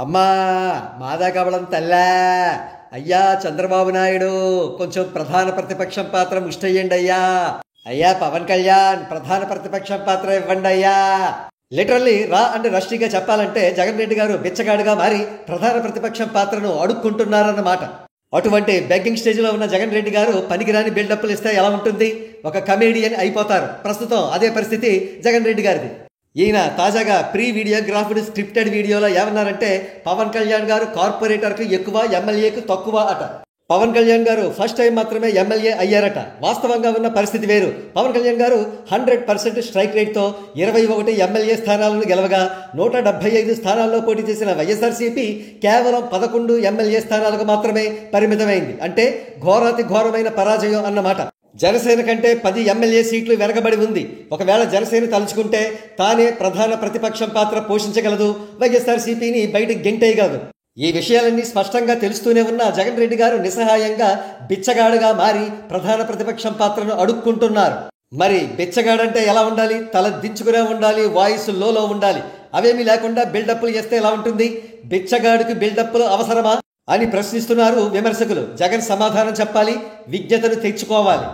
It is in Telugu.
అమ్మా మాదాకవళం తల్లా అయ్యా చంద్రబాబు నాయుడు కొంచెం ప్రధాన ప్రతిపక్షం పాత్ర ముష్టయ్యండి అయ్యా. అయ్యా పవన్ కళ్యాణ్ ప్రధాన ప్రతిపక్షం పాత్ర ఇవ్వండి అయ్యా. లిటరల్లీ రా అండ్ రష్టీగా చెప్పాలంటే జగన్ రెడ్డి గారు బిచ్చగాడుగా మారి ప్రధాన ప్రతిపక్షం పాత్రను అడుక్కుంటున్నారన్నమాట. అటువంటి బెగ్గింగ్ స్టేజ్లో ఉన్న జగన్ రెడ్డి గారు పనికిరాని బిల్డప్లు ఇస్తే ఎలా ఉంటుంది? ఒక కమేడియన్ అయిపోతారు. ప్రస్తుతం అదే పరిస్థితి జగన్ రెడ్డి గారిది. ఈయన తాజాగా ప్రీ వీడియోగ్రాఫ్డ్ స్క్రిప్టెడ్ వీడియోలో ఏమన్నారంటే పవన్ కళ్యాణ్ గారు కార్పొరేటర్కు ఎక్కువ, ఎమ్మెల్యేకు తక్కువ అట. పవన్ కళ్యాణ్ గారు ఫస్ట్ టైం మాత్రమే ఎమ్మెల్యే అయ్యారట. వాస్తవంగా ఉన్న పరిస్థితి వేరు. పవన్ కళ్యాణ్ గారు 100% స్ట్రైక్ రేట్తో 21 ఎమ్మెల్యే స్థానాలను గెలవగా 175 స్థానాల్లో పోటీ చేసిన వైఎస్ఆర్సీపీ కేవలం 11 ఎమ్మెల్యే స్థానాలకు మాత్రమే పరిమితమైంది. అంటే ఘోరాతి ఘోరమైన పరాజయం అన్నమాట. జనసేన కంటే 10 ఎమ్మెల్యే సీట్లు వెనకబడి ఉంది. ఒకవేళ జనసేన తలుచుకుంటే తానే ప్రధాన ప్రతిపక్షం పాత్ర పోషించగలదు, వైఎస్ఆర్సీపీని బయటకు గెంటేయగలదు. ఈ విషయాలన్నీ స్పష్టంగా తెలుస్తూనే ఉన్న జగన్ రెడ్డి గారు నిస్సహాయంగా బిచ్చగాడుగా మారి ప్రధాన ప్రతిపక్షం పాత్రను అడుక్కుంటున్నారు. మరి బిచ్చగాడంటే ఎలా ఉండాలి? తల దించుకునే ఉండాలి, వాయిస్ లోలో ఉండాలి. అవేమీ లేకుండా బిల్డప్లు చేస్తే ఎలా ఉంటుంది? బిచ్చగాడికి బిల్డప్లు అవసరమా అని ప్రశ్నిస్తున్నారు విమర్శకులు. జగన్ సమాధానం చెప్పాలి, విజ్ఞతను తెచ్చుకోవాలి.